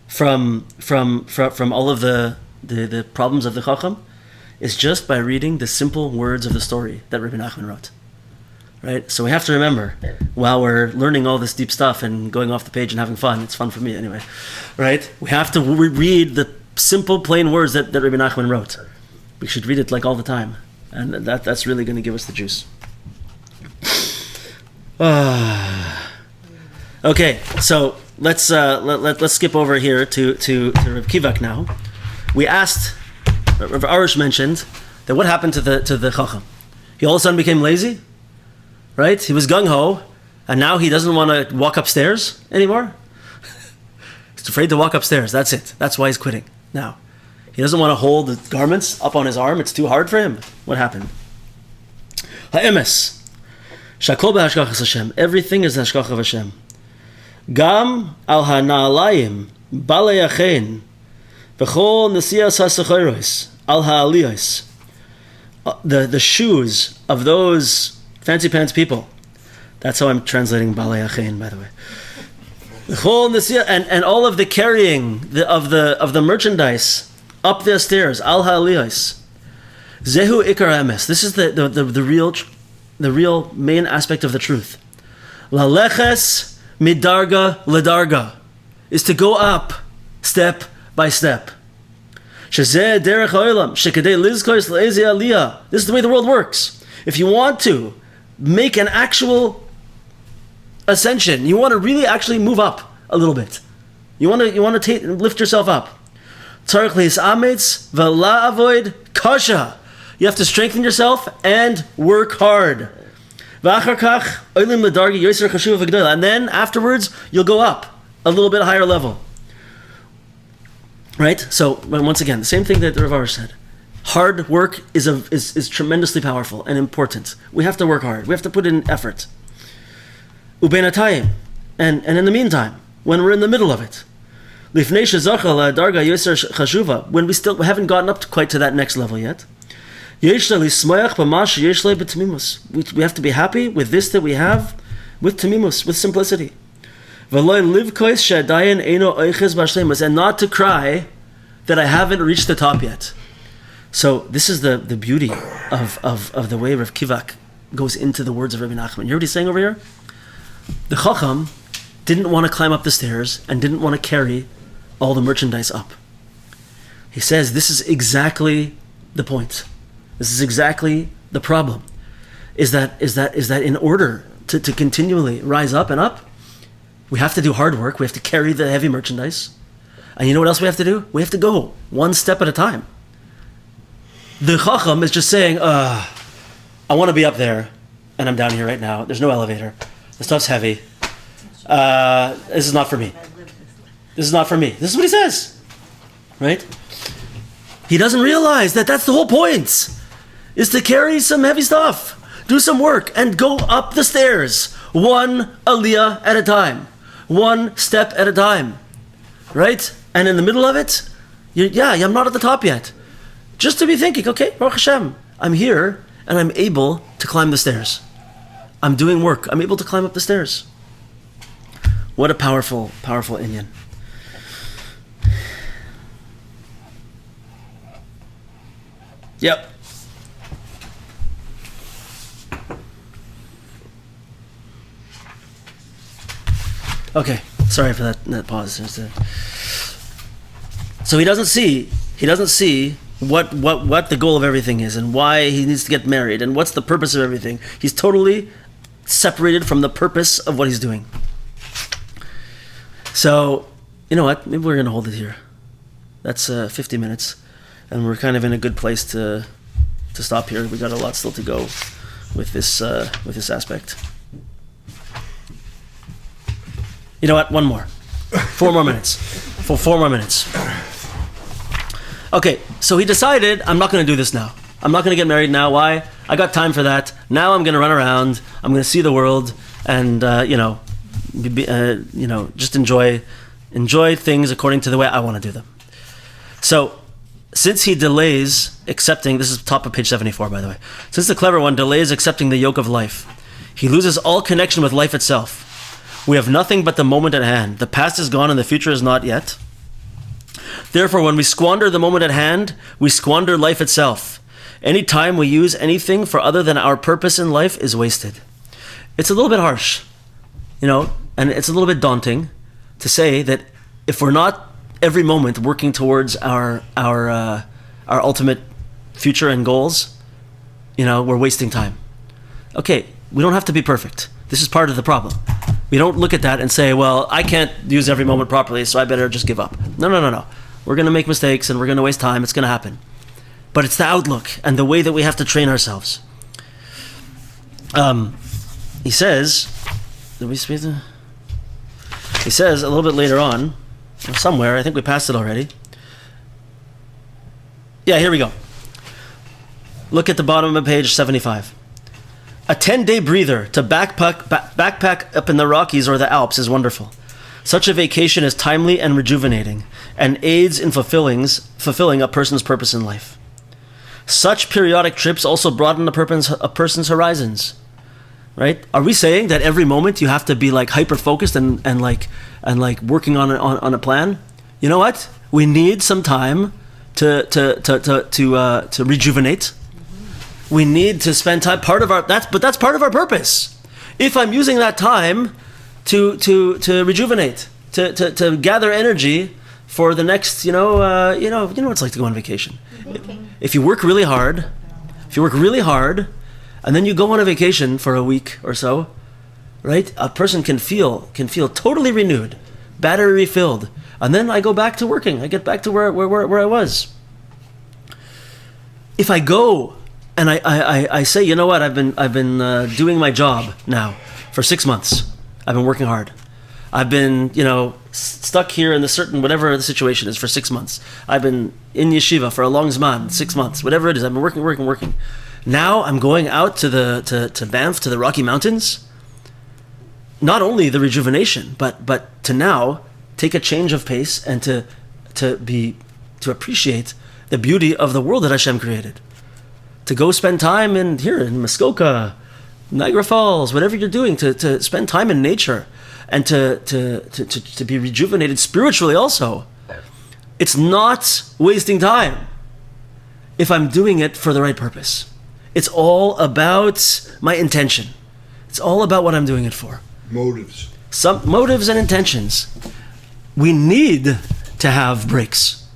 from all of the problems of the Chochom is just by reading the simple words of the story that Rabbi Nachman wrote. Right? So we have to remember, while we're learning all this deep stuff and going off the page and having fun, it's fun for me anyway, right? We have to read the simple, plain words that Rabbi Nachman wrote. We should read it like all the time. And that's really going to give us the juice. Okay, so let's skip over here to Rav Kivak now. We asked, Rav Arush mentioned that what happened to the Chochom? He all of a sudden became lazy, right? He was gung-ho, and now he doesn't want to walk upstairs anymore. He's afraid to walk upstairs. That's it. That's why he's quitting now. He doesn't want to hold the garments up on his arm. It's too hard for him. What happened? Ha'emes. Shakol b'hashkachas Hashem. Everything is the hashkach of Hashem. Gam al ha'na'alayim balei achein v'chol nesiyas ha'sechoros al ha'aliyos. The shoes of those fancy pants people. That's how I'm translating balei achein, by the way. V'chol nesiyas and all of the carrying of the merchandise up the stairs, al ha'aliyos. Zehu ikar emes. This is the real main aspect of the truth. Laleches midarga ledarga is to go up step by step. Shezeh derech ha'olam shekedei lizkos le'ezeh aliyah. This is the way the world works. If you want to make an actual ascension, you want to really actually move up a little bit. You want to lift yourself up. Tzarich le'is'ametz v'la avoid kasha. You have to strengthen yourself and work hard. And then afterwards, you'll go up a little bit higher level. Right? So, once again, the same thing that the Rav Arush said. Hard work is tremendously powerful and important. We have to work hard. We have to put in effort. Ubenatayim. And in the meantime, when we're in the middle of it, when we haven't gotten up quite to that next level yet, we have to be happy with this that we have, with tamimus, with simplicity. And not to cry that I haven't reached the top yet. So this is the beauty of the way Rav Kivak goes into the words of Rabbi Nachman. You hear what he's saying over here? The Chochom didn't want to climb up the stairs and didn't want to carry all the merchandise up. He says this is exactly the point. This is exactly the problem. Is that in order to continually rise up and up, we have to do hard work. We have to carry the heavy merchandise. And you know what else we have to do? We have to go one step at a time. The Chochom is just saying, I want to be up there, and I'm down here right now. There's no elevator. The stuff's heavy. This is not for me. This is not for me. This is what he says. Right? He doesn't realize that that's the whole point. Is to carry some heavy stuff, do some work, and go up the stairs, one aliyah at a time, one step at a time, right? And in the middle of it, I'm not at the top yet. Just to be thinking, okay, Baruch Hashem, I'm here, and I'm able to climb the stairs. I'm doing work. I'm able to climb up the stairs. What a powerful, powerful inyan. Yep. Okay, sorry for that pause. So he doesn't see what the goal of everything is and why he needs to get married and what's the purpose of everything. He's totally separated from the purpose of what he's doing. So, you know what? Maybe we're going to hold it here. That's 50 minutes, and we're kind of in a good place to stop here. We got a lot still to go with this aspect. You know what? One more. 4 more minutes. For 4 more minutes. Okay, so he decided, I'm not going to do this now. I'm not going to get married now. Why? I got time for that. Now I'm going to run around. I'm going to see the world, and just enjoy things according to the way I want to do them. So, since he delays accepting, this is top of page 74, by the way. Since the clever one delays accepting the yoke of life, he loses all connection with life itself. We have nothing but the moment at hand. The past is gone and the future is not yet. Therefore, when we squander the moment at hand, we squander life itself. Any time we use anything for other than our purpose in life is wasted. It's a little bit harsh, and it's a little bit daunting to say that if we're not every moment working towards our ultimate future and goals, we're wasting time. Okay, we don't have to be perfect. This is part of the problem. We don't look at that and say, well, I can't use every moment properly, so I better just give up. No. We're going to make mistakes and we're going to waste time. It's going to happen. But it's the outlook and the way that we have to train ourselves. He says a little bit later on, somewhere, I think we passed it already. Yeah, here we go. Look at the bottom of page 75. A 10-day breather to backpack up in the Rockies or the Alps is wonderful. Such a vacation is timely and rejuvenating and aids in fulfilling a person's purpose in life. Such periodic trips also broaden a person's horizons. Right? Are we saying that every moment you have to be like hyper focused and working on a plan? You know what? We need some time to rejuvenate. We need to spend time. That's part of our purpose. If I'm using that time to rejuvenate, to gather energy for the next, what it's like to go on vacation. If you work really hard, and then you go on a vacation for a week or so, right? A person can feel totally renewed, battery refilled, and then I go back to working. I get back to where I was. If I go and I say, you know what? I've been doing my job now for 6 months. I've been working hard. I've been stuck here in the certain whatever the situation is for 6 months. I've been in yeshiva for a long zman, 6 months, whatever it is. I've been working. Now I'm going out to Banff, to the Rocky Mountains. Not only the rejuvenation, but to now take a change of pace and to appreciate the beauty of the world that Hashem created. To go spend time in Muskoka, Niagara Falls, whatever you're doing, to spend time in nature and to be rejuvenated spiritually also. It's not wasting time if I'm doing it for the right purpose. It's all about my intention. It's all about what I'm doing it for. Motives. Some motives and intentions. We need to have breaks.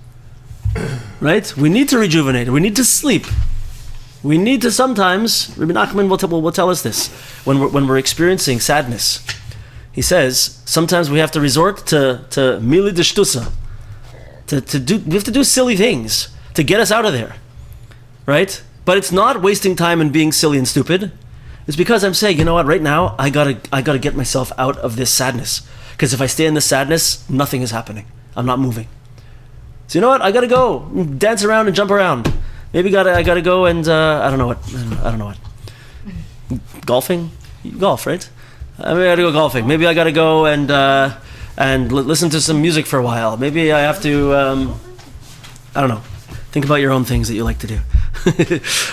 Right? We need to rejuvenate. We need to sleep. We need to sometimes, Rabbi Nachman will tell us this, when we're experiencing sadness. He says, sometimes we have to resort to mili de shtusa. We have to do silly things to get us out of there. Right? But it's not wasting time and being silly and stupid. It's because I'm saying, you know what, right now, I gotta get myself out of this sadness. Because if I stay in this sadness, nothing is happening. I'm not moving. So you know what, I gotta go dance around and jump around. Maybe I gotta go and I don't know what. Golfing? You golf, right? Maybe I gotta go golfing. Maybe I gotta go and listen to some music for a while. Maybe I have to I don't know. Think about your own things that you like to do.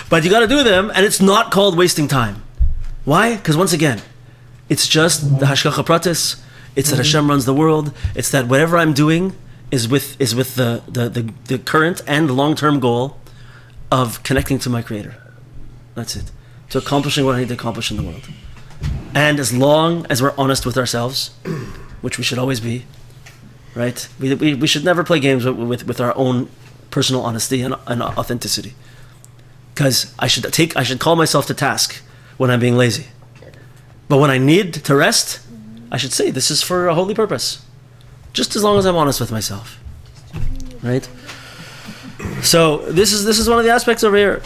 But you gotta do them, and it's not called wasting time. Why? Because once again, it's just the hashgacha pratis. It's that Hashem runs the world. It's that whatever I'm doing is with the current and long-term goal of connecting to my Creator. That's it. To accomplishing what I need to accomplish in the world. And as long as we're honest with ourselves, which we should always be, right? We should never play games with our own personal honesty and authenticity. Because I should call myself to task when I'm being lazy. But when I need to rest, I should say this is for a holy purpose. Just as long as I'm honest with myself. Right? So this is one of the aspects over here.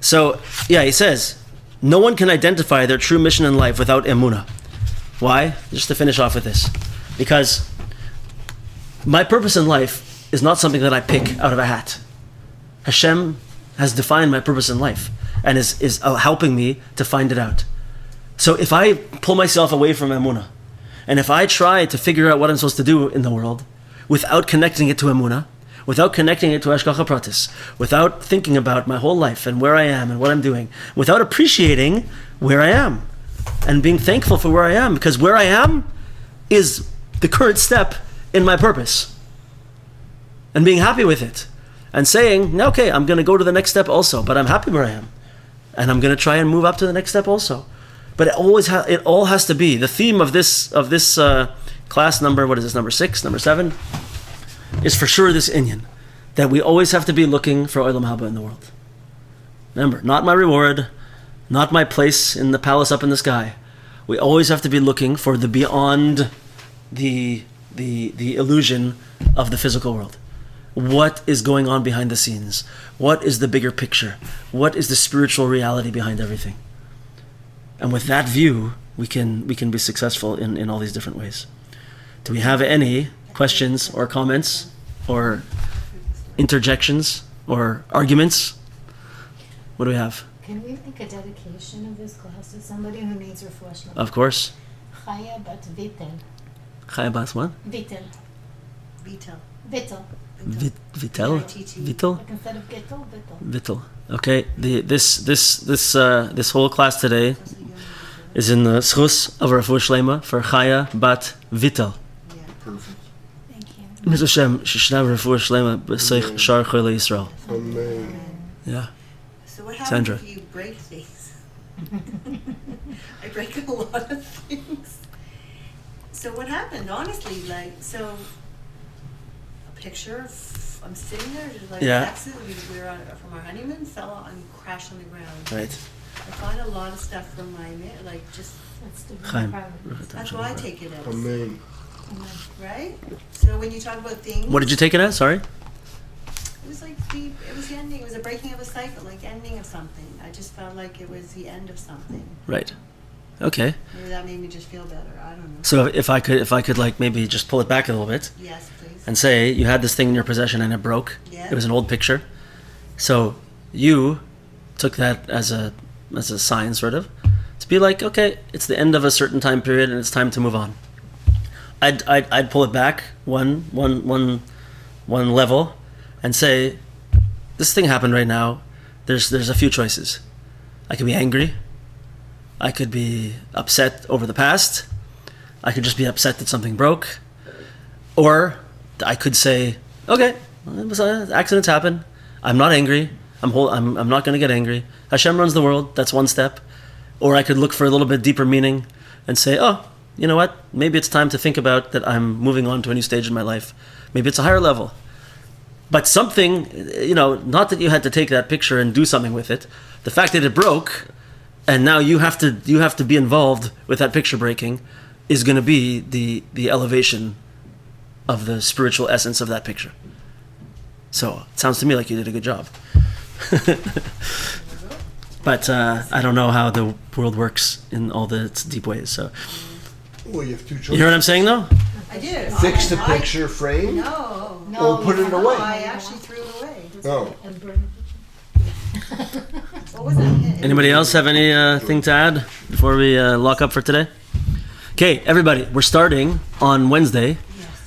So yeah, he says, no one can identify their true mission in life without emunah. Why? Just to finish off with this. Because my purpose in life is not something that I pick out of a hat. Hashem has defined my purpose in life and is helping me to find it out. So if I pull myself away from Emunah, and if I try to figure out what I'm supposed to do in the world without connecting it to Emunah, without connecting it to Hashgacha Pratis, without thinking about my whole life and where I am and what I'm doing, without appreciating where I am and being thankful for where I am, because where I am is the current step in my purpose, and being happy with it and saying, okay, I'm going to go to the next step also, but I'm happy where I am, and I'm going to try and move up to the next step also. But it all has to be the theme of this class number. What is this, number 6, number 7? Is for sure this inyan that we always have to be looking for Olam Haba in the world. Remember, not my reward, not my place in the palace up in the sky. We always have to be looking for the beyond the illusion of the physical world. What is going on behind the scenes? What is the bigger picture? What is the spiritual reality behind everything? And with that view, we can be successful in all these different ways. Do we have any questions or comments or interjections or arguments? What do we have? Can we make a dedication of this class to somebody who needs refreshment? Of course. Chaya bat Vitel. Chaya Bas what? Vitel. Vital. Vitel. Vitel? Vitel? Like instead of Gittel, Vitel. Vitel. Okay. This whole class today is in the schus of Refuah Shlema for Chaya bat Vitel. Yeah, perfect. Thank you. Mr. Hashem, Shishna Refuah Shlema b'seich shar Chole Yisrael. Amen. Yeah. So what happens Sandra. if you break things? I break a lot of things. So what happened? Honestly, so a picture. I'm sitting there, just Yeah. accidentally, we were from our honeymoon, fell and crashed on the ground. Right. I find a lot of stuff from my just. That's the Chaim. That's why I take it as. Amen. Right. So when you talk about things. What did you take it as? Sorry? It was like the ending. It was a breaking of a cycle, like ending of something. I just felt like it was the end of something. Right. Okay. Maybe that made me just feel better. I don't know. So if I could like maybe just pull it back a little bit Yes, please. and say you had this thing in your possession and it broke. Yeah. It was an old picture. So you took that as a sign, sort of, to be like, okay, it's the end of a certain time period and it's time to move on. I'd pull it back one level and say, this thing happened right now. There's a few choices. I could be angry. I could be upset over the past. I could just be upset that something broke. Or I could say, okay, accidents happen. I'm not angry. I'm not going to get angry. Hashem runs the world. That's one step. Or I could look for a little bit deeper meaning and say, oh, you know what? Maybe it's time to think about that I'm moving on to a new stage in my life. Maybe it's a higher level. But something, not that you had to take that picture and do something with it. The fact that it broke, and now you have to be involved with that picture breaking, is going to be the elevation of the spiritual essence of that picture. So it sounds to me like you did a good job. But I don't know how the world works in all its deep ways. So Well, you have two choices. you hear what I'm saying, though? I did. Fix the picture frame? No. No, Or put it no, away. I actually threw it away. Oh. And burn. What was that? Anybody else have any thing to add before we lock up for today? Okay, everybody, we're starting on Wednesday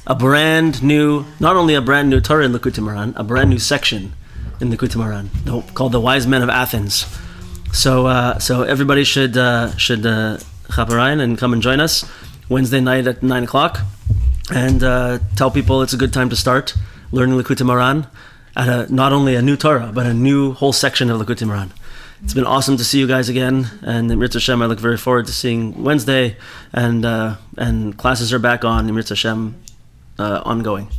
a brand new, not only a brand new Torah in Likutei Moharan, a brand new section in Likutei Moharan called the Wise Men of Athens. So everybody should chaperein and come and join us Wednesday night at 9:00, and tell people it's a good time to start learning Likutei Moharan at not only a new Torah but a new whole section of Likutei Moharan. It's been awesome to see you guys again, and Mirza Hashem, I look very forward to seeing Wednesday, and classes are back on Mirza Hashem ongoing.